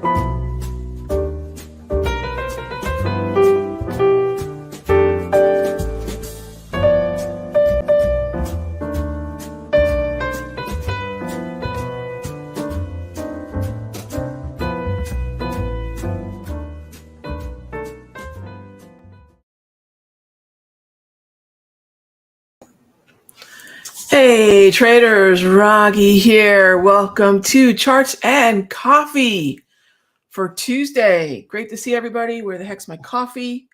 Hey traders, Raghee here. Welcome to Charts and Coffee for Tuesday. Great to see everybody. Where the heck's my coffee?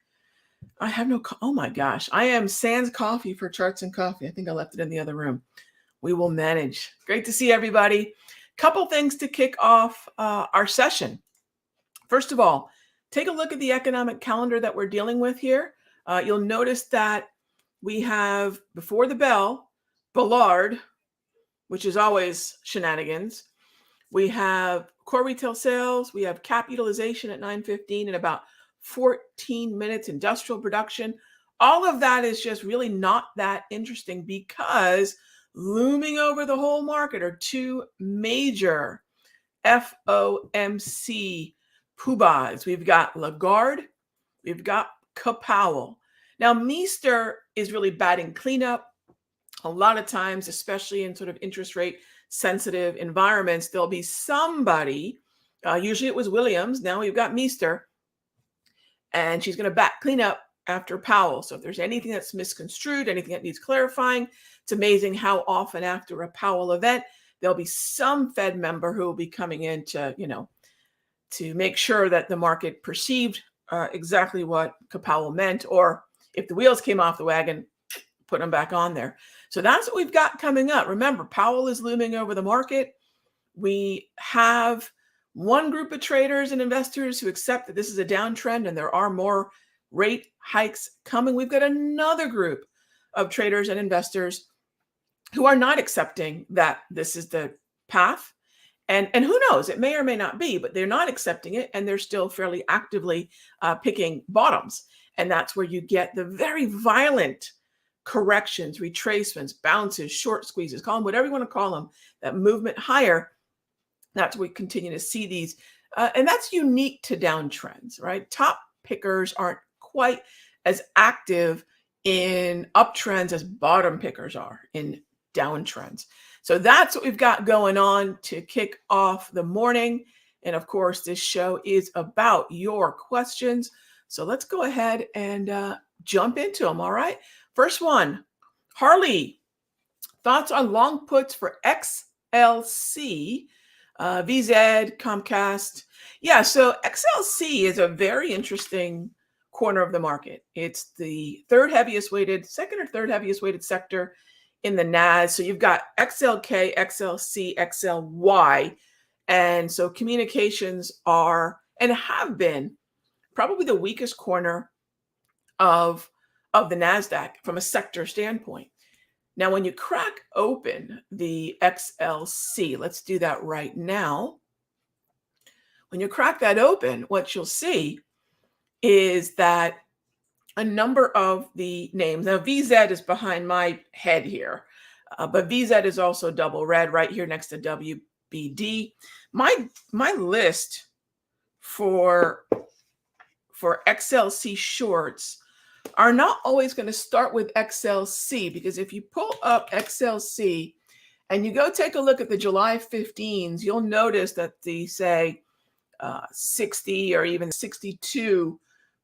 I have no, oh my gosh. I am sans coffee for Charts and Coffee. I think I left it in the other room. We will manage. Great to see everybody. Couple things to kick off our session. First of all, take a look at the economic calendar that we're dealing with here. You'll notice that we have, before the bell, Bullard, which is always shenanigans. We have core retail sales. We have cap utilization at 9:15 in about 14 minutes, industrial production. All of that is just really not that interesting because looming over the whole market are two major FOMC poobahs. We've got Lagarde, we've got Powell. Now, Meester is really batting cleanup. A lot of times, especially in sort of interest rate sensitive environments, there'll be somebody, usually it was Williams, now we've got Meester, and she's going to bat cleanup after Powell. So if there's anything that's misconstrued, anything that needs clarifying, it's amazing how often after a Powell event, there'll be some Fed member who will be coming in to, to make sure that the market perceived exactly what Powell meant, or if the wheels came off the wagon, put them back on there. So that's what we've got coming up. Remember, Powell is looming over the market. We have one group of traders and investors who accept that this is a downtrend and there are more rate hikes coming. We've got another group of traders and investors who are not accepting that this is the path. And who knows, it may or may not be, but they're not accepting it and they're still fairly actively picking bottoms. And that's where you get the very violent corrections, retracements, bounces, short squeezes, call them whatever you want to call them, that movement higher. That's where we continue to see these. And that's unique to downtrends, right? Top pickers aren't quite as active in uptrends as bottom pickers are in downtrends. So that's what we've got going on to kick off the morning. And of course, this show is about your questions. So let's go ahead and jump into them, all right? First one, Harley, thoughts on long puts for XLC, VZ, Comcast. Yeah, so XLC is a very interesting corner of the market. It's the second or third heaviest weighted sector in the NAS. So you've got XLK, XLC, XLY. And so communications are and have been probably the weakest corner of the NASDAQ from a sector standpoint. Now, when you crack open the XLC, let's do that right now. When you crack that open, what you'll see is that a number of the names, now VZ is behind my head here, but VZ is also double red right here next to WBD. My list for XLC shorts are not always going to start with XLC, because if you pull up XLC and you go take a look at the July 15s, you'll notice that the, say, 60 or even 62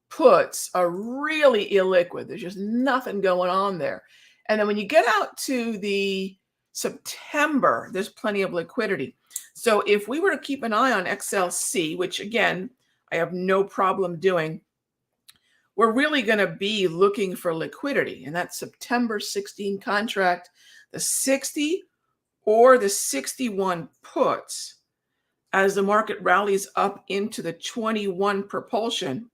puts are really illiquid. There's just nothing going on there. And then when you get out to the September, there's plenty of liquidity. So if we were to keep an eye on XLC, which again, I have no problem doing, we're really going to be looking for liquidity. And that September 16 contract, the 60 or the 61 puts, as the market rallies up into the 21 propulsion,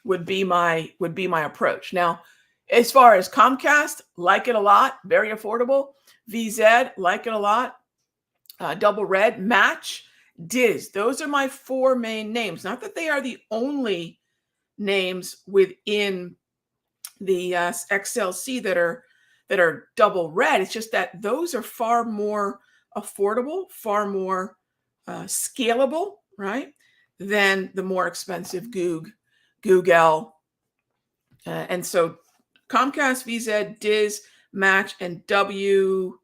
would be my approach. Now, as far as Comcast, like it a lot, very affordable. VZ, like it a lot. Double red, Match, Diz. Those are my four main names. Not that they are the only names within the XLC that are double red. It's just that those are far more affordable, far more scalable right, than the more expensive Google. And so Comcast, VZ, Diz, Match, and WBD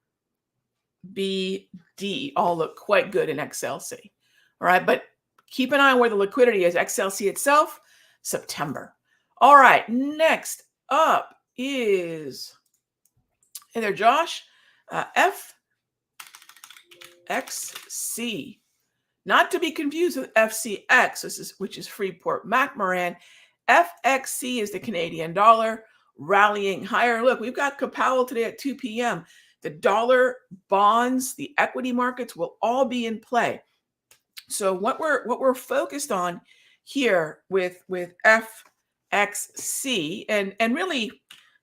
all look quite good in XLC. All right, but keep an eye on where the liquidity is. XLC itself, September. All right, next up is, hey there, Josh, FXC. Not to be confused with FCX, which is Freeport McMoran. FXC is the Canadian dollar rallying higher. Look, we've got Powell today at 2 p.m. The dollar, bonds, the equity markets will all be in play. So what we're focused on here with FXC, and really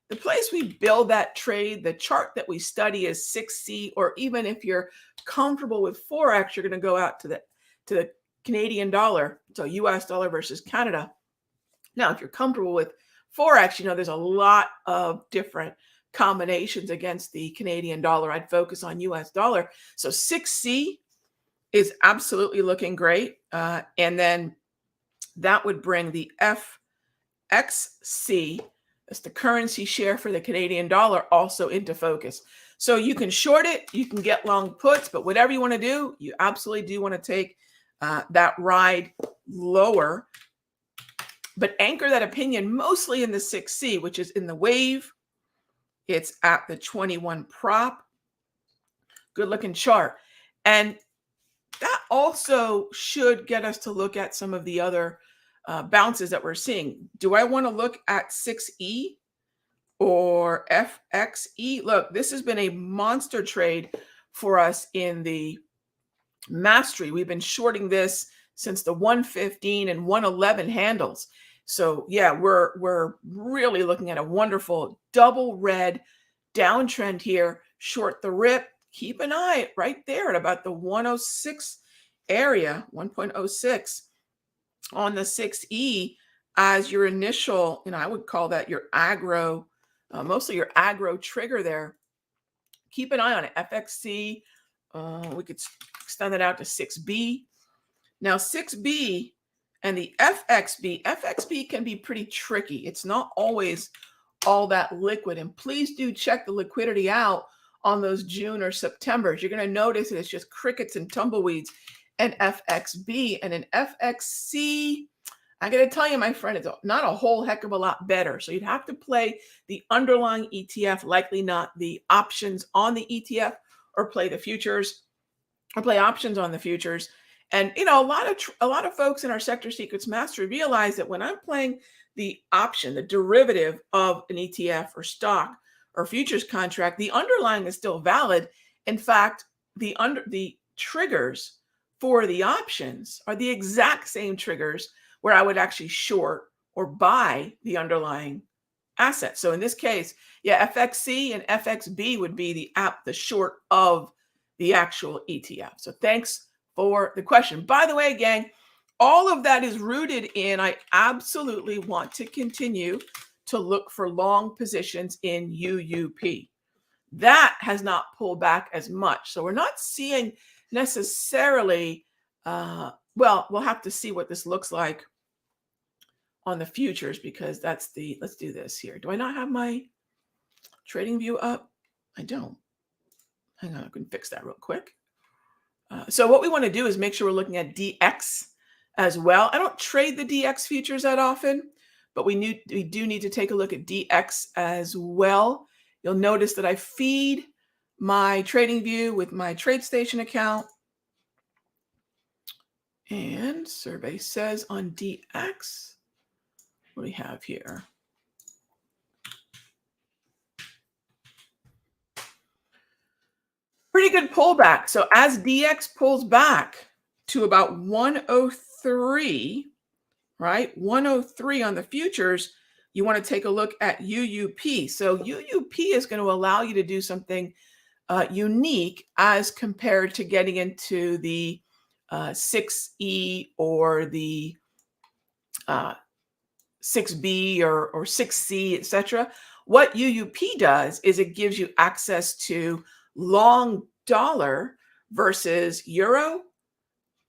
the place we build that trade, the chart that we study is 6C, or even if you're comfortable with Forex, you're going to go out to the Canadian dollar, so US dollar versus Canada. Now, if you're comfortable with Forex, you know there's a lot of different combinations against the Canadian dollar. I'd focus on US dollar. So 6C is absolutely looking great. And then that would bring the FXC, that's the currency share for the Canadian dollar, also into focus. So you can short it, you can get long puts, but whatever you want to do, you absolutely do want to take that ride lower. But anchor that opinion mostly in the 6C, which is in the wave. It's at the 21 prop. Good looking chart. And that also should get us to look at some of the other bounces that we're seeing. Do I want to look at 6E or FXE? Look, this has been a monster trade for us in the mastery. We've been shorting this since the 115 and 111 handles. So yeah, we're really looking at a wonderful double red downtrend here. Short the rip. Keep an eye right there at about the 106 area, 1.06 on the 6E as your initial, I would call that your aggro, mostly your aggro trigger there. Keep an eye on it. FXC, we could extend it out to 6B. Now 6B and the FXB can be pretty tricky. It's not always all that liquid. And please do check the liquidity out on those June or Septembers. You're going to notice that it's just crickets and tumbleweeds. And FXB and an FXC, I got to tell you, my friend, it's not a whole heck of a lot better. So you'd have to play the underlying ETF, likely not the options on the ETF, or play the futures, or play options on the futures. And a lot of folks in our Sector Secrets Mastery realize that when I'm playing the option, the derivative of an ETF or stock or futures contract, the underlying is still valid. In fact, the triggers for the options are the exact same triggers where I would actually short or buy the underlying asset. So in this case, yeah, FXC and FXB would be the short of the actual ETF. So thanks for the question. By the way, gang, all of that is rooted in, I absolutely want to continue to look for long positions in UUP. That has not pulled back as much. So we're not seeing necessarily, well, we'll have to see what this looks like on the futures, because let's do this here. Do I not have my trading view up? I don't. Hang on, I can fix that real quick. So what we want to do is make sure we're looking at DX as well. I don't trade the DX futures that often, but we do need to take a look at DX as well. You'll notice that I feed my trading view with my TradeStation account. And survey says on DX, what do we have here? Pretty good pullback. So as DX pulls back to about 103, right? 103 on the futures, you want to take a look at UUP. So UUP is going to allow you to do something unique as compared to getting into the 6E or the 6B or 6C, etc. What UUP does is it gives you access to long dollar versus euro,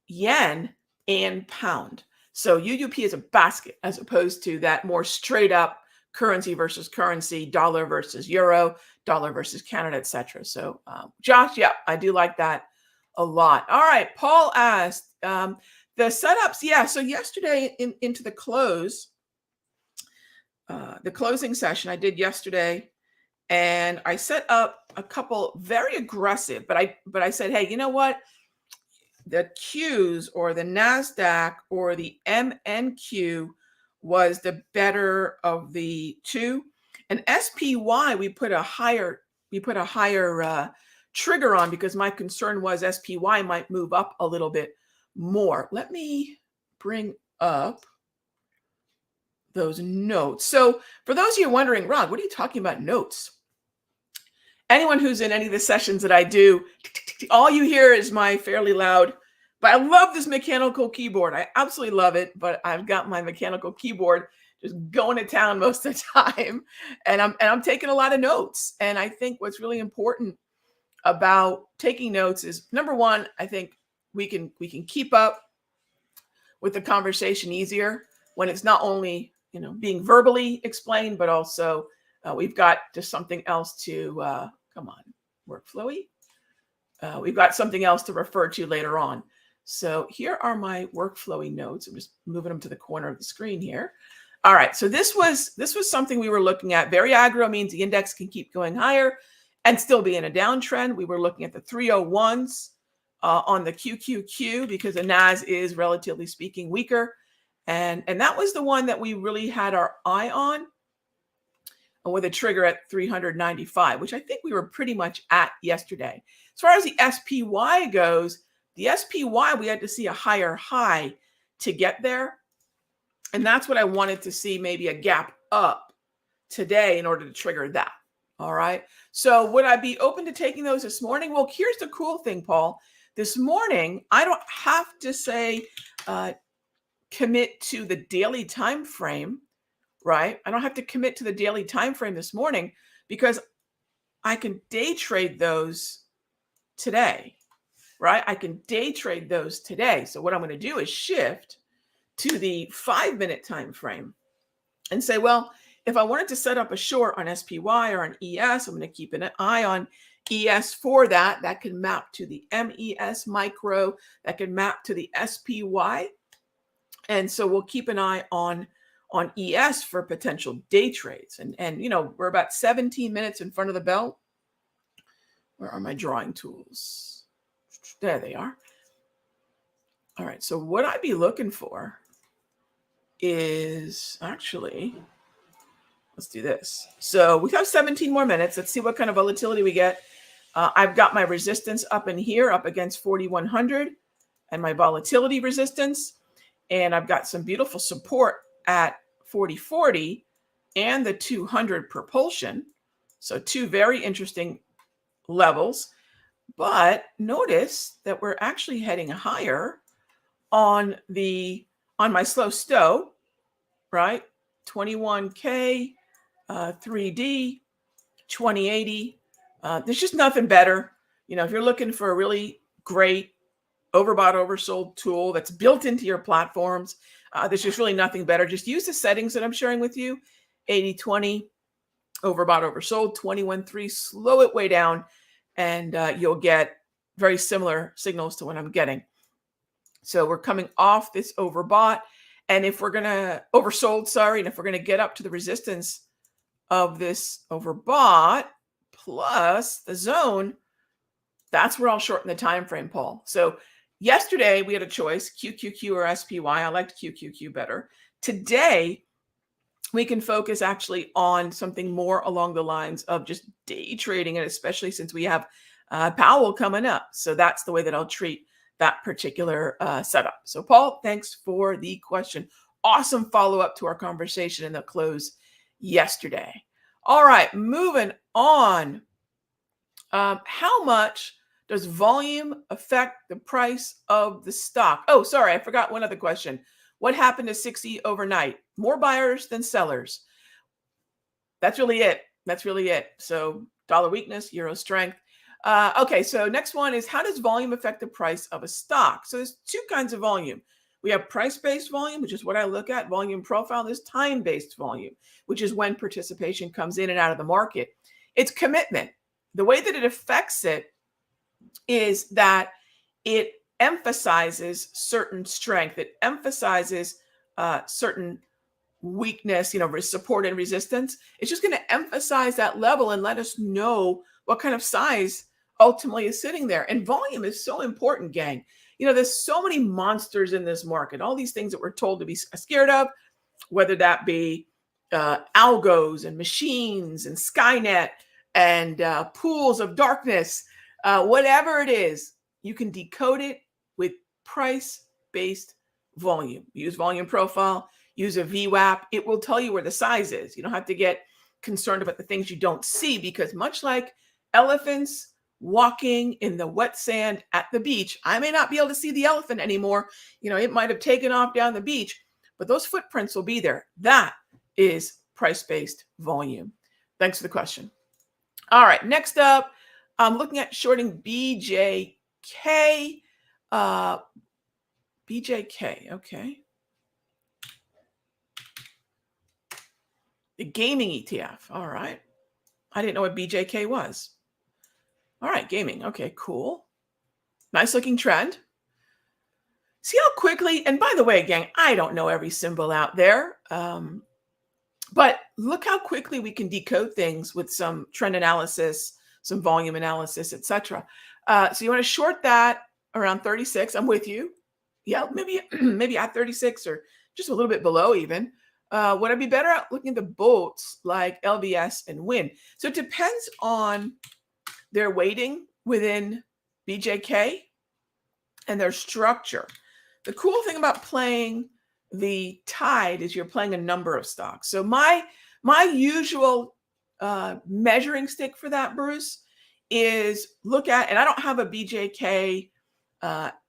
yen, and pound. So UUP is a basket as opposed to that more straight up currency versus currency, dollar versus euro, dollar versus Canada, etc. So Josh, yeah, I do like that a lot. All right, Paul asked the setups. Yeah, so yesterday into the close, the closing session I did yesterday, and I set up a couple very aggressive, but I said, hey, you know what? The Qs or the NASDAQ or the MNQ was the better of the two. And SPY, we put a higher trigger on because my concern was SPY might move up a little bit more. Let me bring up those notes. So for those of you wondering, Rod, what are you talking about notes? Anyone who's in any of the sessions that I do, all you hear is my fairly loud, but I love this mechanical keyboard. I absolutely love it, but I've got my mechanical keyboard just going to town most of the time. And I'm taking a lot of notes. And I think what's really important about taking notes is, number one, I think we can keep up with the conversation easier when it's not only, being verbally explained, but also we've got just something else to, come on, workflowy. We've got something else to refer to later on. So here are my workflowy notes. I'm just moving them to the corner of the screen here. All right, so this was something we were looking at. Very aggro means the index can keep going higher and still be in a downtrend. We were looking at the 301s on the QQQ because the NAS is relatively speaking weaker. And that was the one that we really had our eye on with a trigger at 395, which I think we were pretty much at yesterday. As far as the SPY goes, the SPY, we had to see a higher high to get there. And that's what I wanted to see, maybe a gap up today in order to trigger that. All right. So would I be open to taking those this morning? Well, here's the cool thing, Paul. This morning, I don't have to say commit to the daily time frame, right? I don't have to commit to the daily time frame this morning because I can day trade those today, right? I can day trade those today. So what I'm going to do is shift to the 5-minute time frame and say, well, if I wanted to set up a short on SPY or on ES, I'm going to keep an eye on ES for that. That can map to the MES micro, that can map to the SPY. And so we'll keep an eye on ES for potential day trades. And we're about 17 minutes in front of the bell. Where are my drawing tools? There they are. All right, so what I'd be looking for is actually, let's do this. So we have 17 more minutes. Let's see what kind of volatility we get. I've got my resistance up in here, up against 4,100, and my volatility resistance. And I've got some beautiful support at 4040 and the 200 propulsion. So two very interesting levels. But notice that we're actually heading higher on my slow stow, right? 21K, 3D, 2080. There's just nothing better. If you're looking for a really great overbought, oversold tool that's built into your platforms, there's just really nothing better. Just use the settings that I'm sharing with you. 80-20, overbought, oversold, 21-3, slow it way down, and you'll get very similar signals to what I'm getting. So we're coming off this overbought. And if we're going to oversold, and if we're going to get up to the resistance of this overbought plus the zone, that's where I'll shorten the time frame, Paul. So yesterday we had a choice, QQQ or SPY. I liked QQQ better. Today, we can focus actually on something more along the lines of just day trading, and especially since we have Powell coming up. So that's the way that I'll treat that particular setup. So Paul, thanks for the question. Awesome follow-up to our conversation in the close yesterday. All right, moving on. How much does volume affect the price of the stock? Oh, sorry, I forgot one other question. What happened to 60 overnight? More buyers than sellers. That's really it. So dollar weakness, euro strength. Okay, so next one is, how does volume affect the price of a stock? So there's two kinds of volume. We have price-based volume, which is what I look at, volume profile. There's time-based volume, which is when participation comes in and out of the market. It's commitment. The way that it affects it is that it emphasizes certain strength. It emphasizes certain weakness, support and resistance. It's just going to emphasize that level and let us know what kind of size ultimately is sitting there. And volume is so important, gang. There's so many monsters in this market, all these things that we're told to be scared of, whether that be algos and machines and Skynet and pools of darkness, whatever it is, you can decode it with price-based volume. Use volume profile, use a VWAP. It will tell you where the size is. You don't have to get concerned about the things you don't see, because much like elephants walking in the wet sand at the beach, I may not be able to see the elephant anymore. It might have taken off down the beach, but those footprints will be there. That is price-based volume. Thanks for the question. All right, next up, I'm looking at shorting BJK. BJK, okay. The gaming ETF, all right. I didn't know what BJK was. All right, gaming, okay, cool. Nice looking trend. See how quickly, and by the way, gang, I don't know every symbol out there, but look how quickly we can decode things with some trend analysis, some volume analysis, etc. So you want to short that around 36. I'm with you. Yeah, maybe at 36 or just a little bit below even. Would I be better at looking at the bolts like LVS and WIN? So it depends on their weighting within BJK and their structure. The cool thing about playing the tide is you're playing a number of stocks. So my usual measuring stick for that, Bruce, is look at, and I don't have a BJK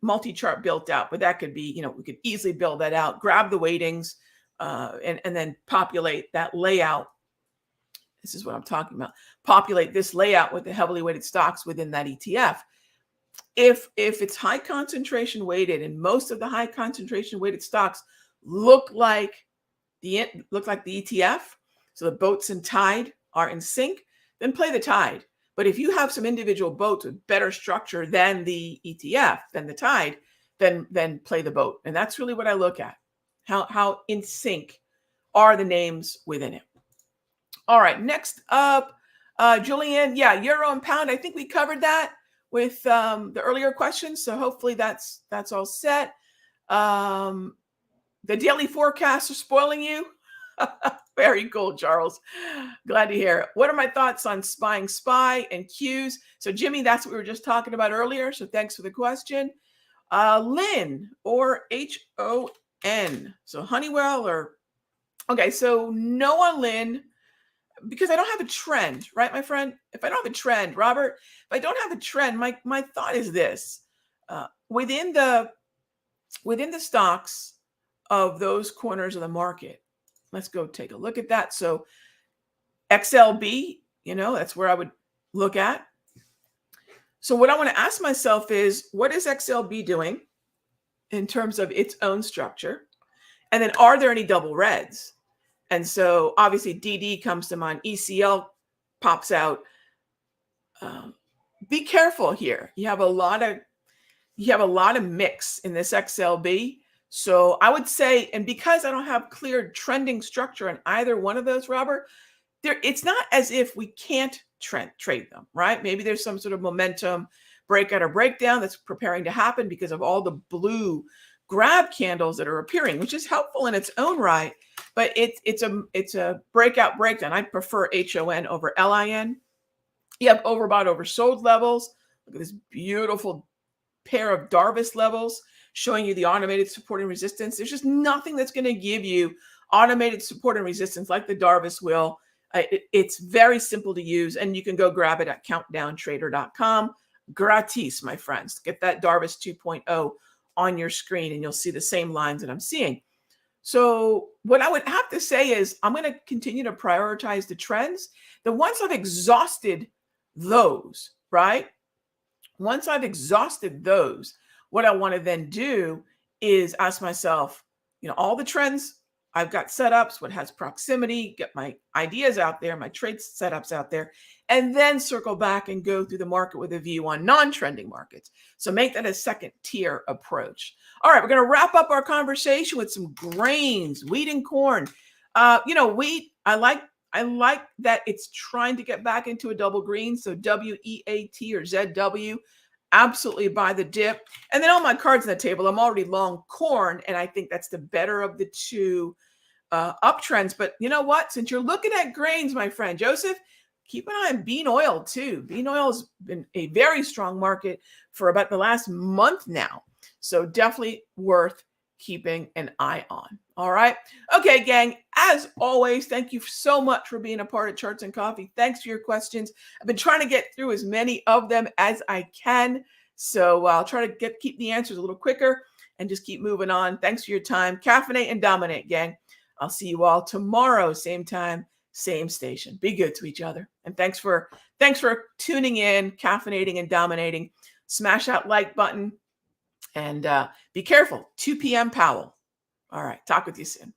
multi-chart built out, but that could be, we could easily build that out, grab the weightings, and then populate that layout. This is what I'm talking about. Populate this layout with the heavily weighted stocks within that ETF. If it's high concentration weighted, and most of the high concentration weighted stocks look like the ETF, so the boats and tide are in sync, then play the tide. But if you have some individual boats with better structure than the ETF, than the tide, then play the boat. And that's really what I look at. How in sync are the names within it. All right, next up, Julian, yeah, euro and pound. I think we covered that with the earlier questions. So hopefully that's all set. The daily forecasts are spoiling you. Very cool, Charles. Glad to hear it. What are my thoughts on spying SPY and Qs? So Jimmy, that's what we were just talking about earlier. So thanks for the question. Lynn or HON. So Honeywell or, okay, so no on Lynn, because I don't have a trend, right, my friend? If I don't have a trend, Robert, if I don't have a trend, my thought is this. Within the stocks of those corners of the market, let's go take a look at that. So XLB, that's where I would look at. So what I want to ask myself is, what is XLB doing in terms of its own structure? And then are there any double reds? And so obviously DD comes to mind, ECL pops out. Be careful here. You have a lot of mix in this XLB. So I would say, and because I don't have clear trending structure in either one of those, Robert, it's not as if we can't trade them, right? Maybe there's some sort of momentum breakout or breakdown that's preparing to happen because of all the blue grab candles that are appearing, which is helpful in its own right. But it's a breakout breakdown. I prefer HON over LIN. You have overbought, oversold levels. Look at this beautiful pair of Darvis levels showing you the automated support and resistance. There's just nothing that's going to give you automated support and resistance like the Darvis will. It's very simple to use, and you can go grab it at countdowntrader.com. Gratis, my friends. Get that Darvis 2.0 on your screen, and you'll see the same lines that I'm seeing. So what I would have to say is I'm going to continue to prioritize the trends. The once I've exhausted those, right? Once I've exhausted those, what I want to then do is ask myself, all the trends I've got setups, what has proximity, get my ideas out there, my trade setups out there, and then circle back and go through the market with a view on non-trending markets. So make that a second tier approach. All right, we're going to wrap up our conversation with some grains, wheat and corn. Wheat, I like that it's trying to get back into a double green. So WEAT or ZW, absolutely buy the dip. And then on my cards on the table, I'm already long corn, and I think that's the better of the two uptrends. But you know what? Since you're looking at grains, my friend Joseph, keep an eye on bean oil too. Bean oil has been a very strong market for about the last month now. So definitely worth keeping an eye on. All right. Okay, gang. As always, thank you so much for being a part of Charts and Coffee. Thanks for your questions. I've been trying to get through as many of them as I can. So I'll try to keep the answers a little quicker and just keep moving on. Thanks for your time. Caffeinate and dominate, gang. I'll see you all tomorrow, same time, same station. Be good to each other. And thanks for tuning in, caffeinating and dominating. Smash that like button and be careful. 2 p.m. Powell. All right. Talk with you soon.